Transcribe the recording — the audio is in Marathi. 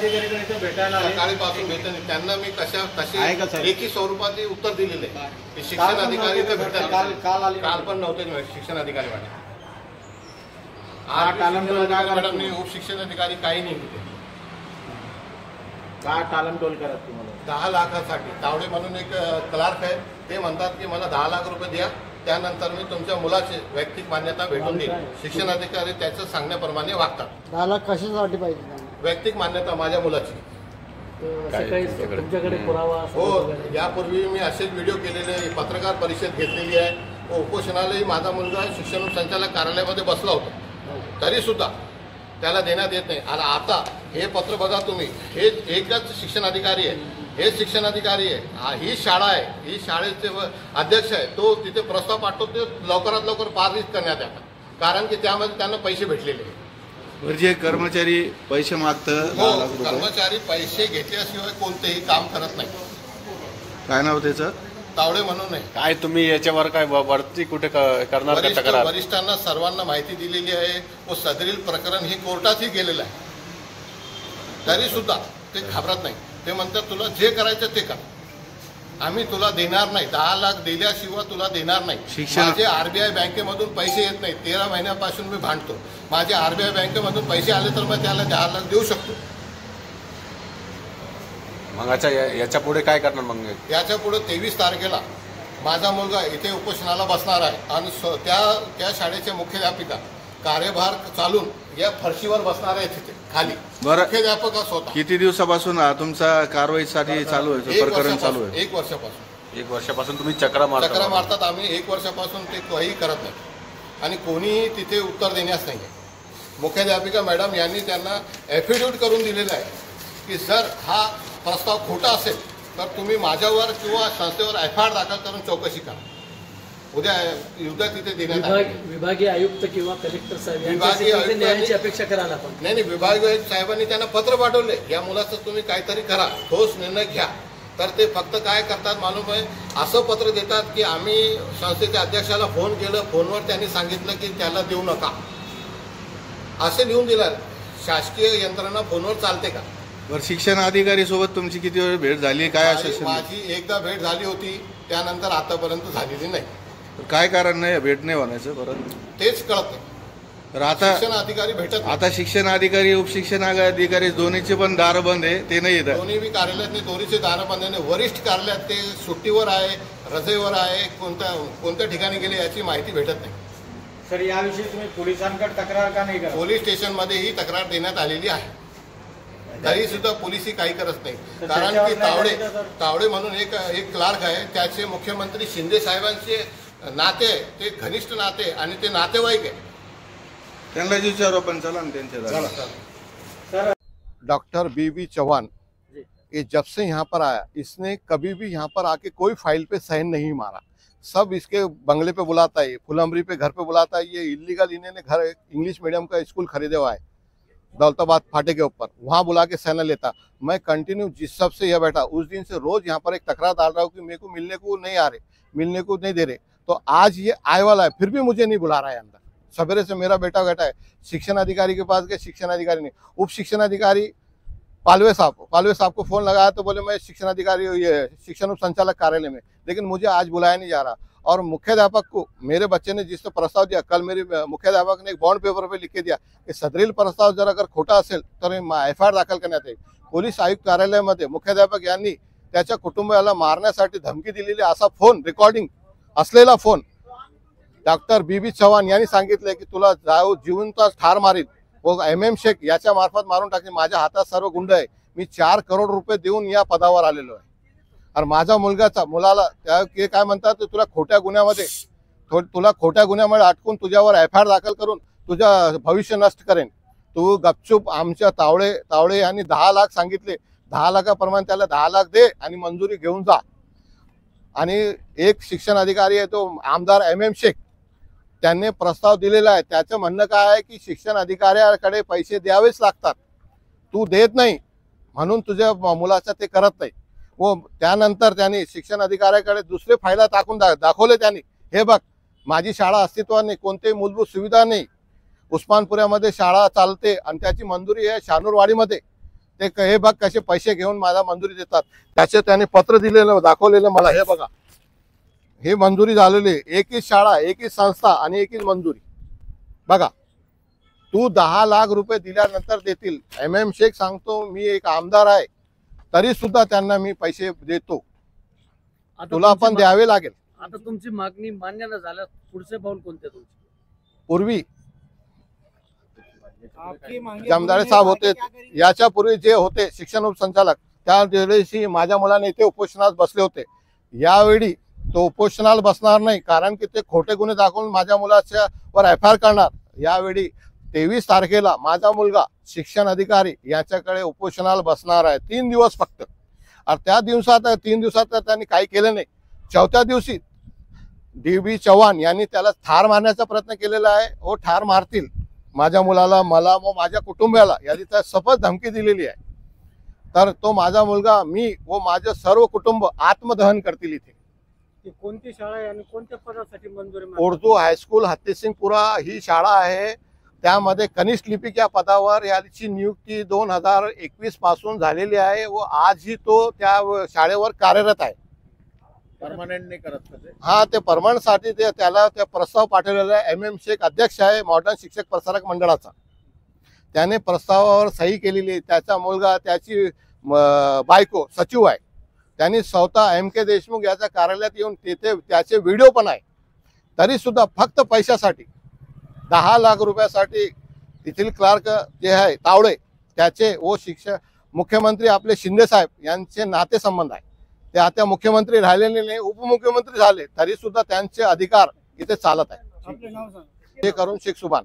अधिकाऱ्यांकडे इथं भेटायला आले. सकाळीपासून भेटत नाही त्यांना. मी आहे का कशा साहेब? लेखी स्वरूपाचे उत्तर दिलेले आहे की काल शिक्षण पण अधिकारी नव्हते इथं भेटायला. भेटायला. काल आले काल पण नव्हते शिक्षण अधिकारी मॅडम. हा, आज टाळमटोल काय करत मॅडम तुम्ही? उपशिक्षण अधिकारी काही नाही तिथे. काय टाळमटोल करत तुम्हाला? 10 लाखासाठी तावडे म्हणून एक क्लार्क आहे, ते म्हणतात की मला 10 लाख रुपये द्या, त्यानंतर मी तुमच्या मुलाची वैयक्तिक मान्यता भेटून देईल. शिक्षण अधिकारी त्याचं सांगण्याप्रमाणे वागतात. 10 लाख कशासाठी पाहिजे त्यांना? वैयक्तिक मान्यता माझ्या मुलाची. तुमच्याकडे पुरावा हो, यापूर्वी मी असेच व्हिडिओ केलेले, पत्रकार परिषद घेतलेली आहे. उपोषणालाही माझा मुलगा शिक्षण संचालक कार्यालयामध्ये बसला होता, तरी सुद्धा त्याला देण्यात येत नाही. आणि आता हे पत्र बघा तुम्ही, हे एकच शिक्षण अधिकारी आहे, हे शिक्षण अधिकारी आहे, ही शाळा आहे, ही शाळेचे अध्यक्ष आहे, तो तिथे प्रस्ताव पाठवतो, ते लवकरात लवकर पारित करण्यात यावा, कारण की त्यामध्ये त्यांना पैसे भेटलेले आहेत. जे कर्मचारी पैसे मागतात, हो, कर्मचारी पैसे घेतल्याशिवाय कोणतेही काम करत नाही. काय नाव त्याचं? तावडे म्हणून नाही. काय तुम्ही याच्यावर काय वरती कुठे करणार का तक्रार? वरिष्ठांना सर्वांना माहिती दिलेली आहे व सदरील प्रकरण हे कोर्टातही गेलेलं आहे, तरी सुद्धा ते घाबरत नाही. ते म्हणतात तुला जे करायचं ते कर, आम्ही तुला देणार नाही. 10 लाख दिल्याशिवाय तुला देणार नाही. माझे RBI बँकेमधून पैसे येत नाही, 13 महिन्यापासून मी भांडतो. माझे RBI बँकेमधून पैसे आले तर मग त्याला 10 लाख देऊ शकतो. मग अच्छा याच्या पुढे काय करणार? मग याच्या पुढे 23 तारखेला माझा मुलगा इथे उपोषणाला बसणार आहे आणि त्या शाळेचे मुख्याध्यापिका कार्यभार चालून या फरशीवर बसणार आहे तिथे खाली. मुख्याध्यापक स्वतः. किती दिवसापासून तुमचा कारवाईसाठी चालू आहे, प्रकरण चालू आहे? 1 वर्षापासून. 1 वर्षापासून तुम्ही चक्रा मारतात. आम्ही 1 वर्षापासून ते काही करत नाही आणि कोणीही तिथे उत्तर देण्यास नाही. मुख्याध्यापिका मॅडम यांनी त्यांना ॲफिडेव्हिट करून दिलेलं आहे की जर हा प्रस्ताव खोटा असेल तर तुम्ही माझ्यावर किंवा संस्थेवर FIR दाखल करून चौकशी करा. उद्या तिथे देण्यात विभागीय आयुक्त किंवा कलेक्टर साहेब विभागीय न्यायाची अपेक्षा करायला आपण. नाही, विभागीय साहेबांनी त्यांना पत्र पाठवले, या मुलाचं तुम्ही काहीतरी करा, ठोस निर्णय घ्या. तर ते फक्त काय करतात मालूम आहे, असं पत्र देतात की आम्ही संस्थेच्या अध्यक्षाला फोन केलं, फोनवर त्यांनी सांगितलं की त्याला देऊ नका, असे लिहून दिलं. शासकीय यंत्रणा फोनवर चालते का? बरं, शिक्षण अधिकारी सोबत तुमची किती वेळ भेट झाली? काय माझी एकदा भेट झाली होती, त्यानंतर आतापर्यंत झालेली नाही. काय कारण नाही भेट नाही होण्याचं? परत तेच कळत नाही. तर आता शिक्षण अधिकारी भेटत. आता शिक्षण अधिकारी उपशिक्षण अधिकारी दोन्हीचे पण दार बंद आहे, ते नाही येतात. दोन्ही बी कार्यालयात नाही, दोन्हीचे दार बंद आहे. वरिष्ठ कार्यालयात ते सुट्टीवर आहे, रजेवर आहे, कोणत्या ठिकाणी गेले याची माहिती भेटत नाही. सर, याविषयी तुम्ही पोलिसांकडे तक्रार का नाही करत? पोलीस स्टेशनमध्ये ही तक्रार देण्यात आलेली आहे, तरी सुद्धा पोलिसही काही करत नाही. कारण की तावडे म्हणून एक क्लार्क आहे, त्याचे मुख्यमंत्री शिंदे साहेबांचे नाते आहे, ते घनिष्ठ नाते आणि ते नातेवाईक आहे. त्यांना विचारू आपण, चला ना त्यांच्या. डॉक्टर BB चौहान, ये जब से यहाँ पर आया इसने कभी भी यहाँ पर आके कोई फाइल पे साइन नहीं मारा. सब इसके बंगले पे बुलाता है, फुलंबरी पे घर पे बुलाता है. ये इलीगल इन्होंने घर इंग्लिश मीडियम का स्कूल खरीदे हुआ है दौलताबाद फाटे के ऊपर, वहाँ बुला के साइन लेता. मैं कंटिन्यू जिस सब से यह बैठा उस दिन से रोज यहाँ पर एक तकरार डाल रहा हूँ कि मेरे को मिलने को नहीं आ रहे, मिलने को नहीं दे रहे. तो आज ये आए वाला है, फिर भी मुझे नहीं बुला रहा है अंदर. सवेरे से मेरा बेटा बैठा है, शिक्षण अधिकारी के पास गए, शिक्षण अधिकारी ने उप शिक्षण अधिकारी पालवे साहब को फोन लगाया तो बोले मैं शिक्षण अधिकारी, ये शिक्षण उप संचालक कार्यालय में, लेकिन मुझे आज बुलाया नहीं जा रहा. और मुख्याध्यापक को मेरे बच्चे ने जिसने प्रस्ताव दिया, कल मेरे मुख्याध्यापक ने एक बॉन्ड पेपर पे लिख के दिया कि सदरील प्रस्ताव जर अगर खोटा असेल तर FIR दाखल करण्यात येईल. पोलीस आयुक्त कार्यालयामध्ये मुख्याध्यापक यांनी त्याच्या कुटुंबाला मारण्यासाठी धमकी दिलेली असा फोन, रेकॉर्डिंग असलेला फोन डॉक्टर BB चव्हाण यांनी सांगितले की तुला जिवंत ठार मारील. व MM शेख याच्या मार्फत मारून टाकले. माझ्या हातात सर्व गुंड आहे, मी 4 करोड रुपये देऊन या पदावर आलेलो आहे. आणि माझ्या मुलाला ते काय म्हणतात, तुला खोट्या गुन्ह्यामुळे अटकून तुझ्यावर FIR दाखल करून तुझं भविष्य नष्ट करेन. तू गपचूप आमच्या तावडे यांनी 10 लाख सांगितले, 10 लाखाप्रमाणे त्याला 10 लाख दे आणि मंजुरी घेऊन जा. आणि एक शिक्षण अधिकारी आहे तो आमदार MM शेख, त्यांनी प्रस्ताव दिलेला आहे. त्याचं म्हणणं काय आहे की शिक्षण अधिकाऱ्याकडे पैसे द्यावेच लागतात, तू देत नाही म्हणून तुझ्या मुलाचं ते करत नाही. व त्यानंतर त्यांनी शिक्षण अधिकाऱ्याकडे दुसरे फायला टाकून दाखवले. त्यांनी हे बघ, माझी शाळा अस्तित्वात नाही, कोणतेही मूलभूत सुविधा नाही, उस्मानपुऱ्यामध्ये शाळा चालते आणि त्याची मंजुरी आहे शानूरवाडीमध्ये. हे बघ कसे पैसे घेऊन मला मंजुरी देतात. त्याचे त्याने पत्र दिलेलं दाखवलेलं मला. हे बघा, हे मंजुरी झालेली, एकच शाळा, एकच संस्था आणि एकच मंजुरी. बघा, तू 10 लाख रुपये दिल्यानंतर देतील. MM शेख सांगतो, मी एक आमदार आहे, तरी सुद्धा त्यांना मी पैसे देतो. आता तुला तुमची पण द्यावे लागेल. आता तुमची मागणी मान्य न झाल्यास पुढचे पाऊल कोणते तुमचे? पूर्वी जमदाडे साहेब होते, याच्या पूर्वी जे होते शिक्षण उपसंचालक, त्या दिवशी माझ्या मुलाने इथे उपोषणात बसले होते. यावेळी तो उपोषणाला बसणार नाही, कारण की ते खोटे गुन्हे दाखवून माझ्या मुलाच्या वर FIR करणार. यावेळी 23 तारखेला माझा मुलगा शिक्षण अधिकारी याच्याकडे उपोषणाला बसणार आहे. 3 दिवस फक्त. आणि त्या दिवसात 3 दिवसात त्यांनी काही केलं नाही. 4थ्या दिवशी DB चव्हाण यांनी त्याला ठार मारण्याचा प्रयत्न केलेला आहे. वो ठार मारतील माझ्या मुलाला, मला व माझ्या कुटुंबाला, याची त्या सपत धमकी दिलेली आहे. तर तो माझा मुलगा, मी व माझे सर्व कुटुंब आत्मदहन करतील इथे. कोणती शाळा आहे आणि कोणत्या पदासाठी मंजुरी? उर्दू हायस्कूल हत्तीसिंगपुरा ही शाळा आहे. त्यामध्ये कनिष्ठ लिपिक या पदावर याची नियुक्ती 2021 पासून झालेली आहे व आजही तो त्या शाळेवर कार्यरत आहे. परमनंट नाही करत का ते? हा, ते परमनंट साठी त्याला प्रस्ताव पाठवलेला आहे. MM शेख अध्यक्ष आहे मॉडर्न शिक्षक प्रसारक मंडळाचा. त्याने प्रस्तावावर सही केलेली आहे. त्याचा मुलगा, त्याची बायको सचिव आहे. त्यांनी स्वतः MK देशमुख याच्या कार्यालयात येऊन तिथे त्याचे व्हिडिओ पण आहे. तरी सुद्धा फक्त पैशासाठी 10 लाख रुपयासाठी तिथील क्लार्क जे आहे तावडे, त्याचे व शिक्षक मुख्यमंत्री आपले शिंदे साहेब यांचे नातेसंबंध आहे. ते आता मुख्यमंत्री राहिलेले नाही, उपमुख्यमंत्री झाले, तरी सुद्धा त्यांचे अधिकार इथे चालत आहे. आपले नाव सांगा. हे करून शेख सुभान.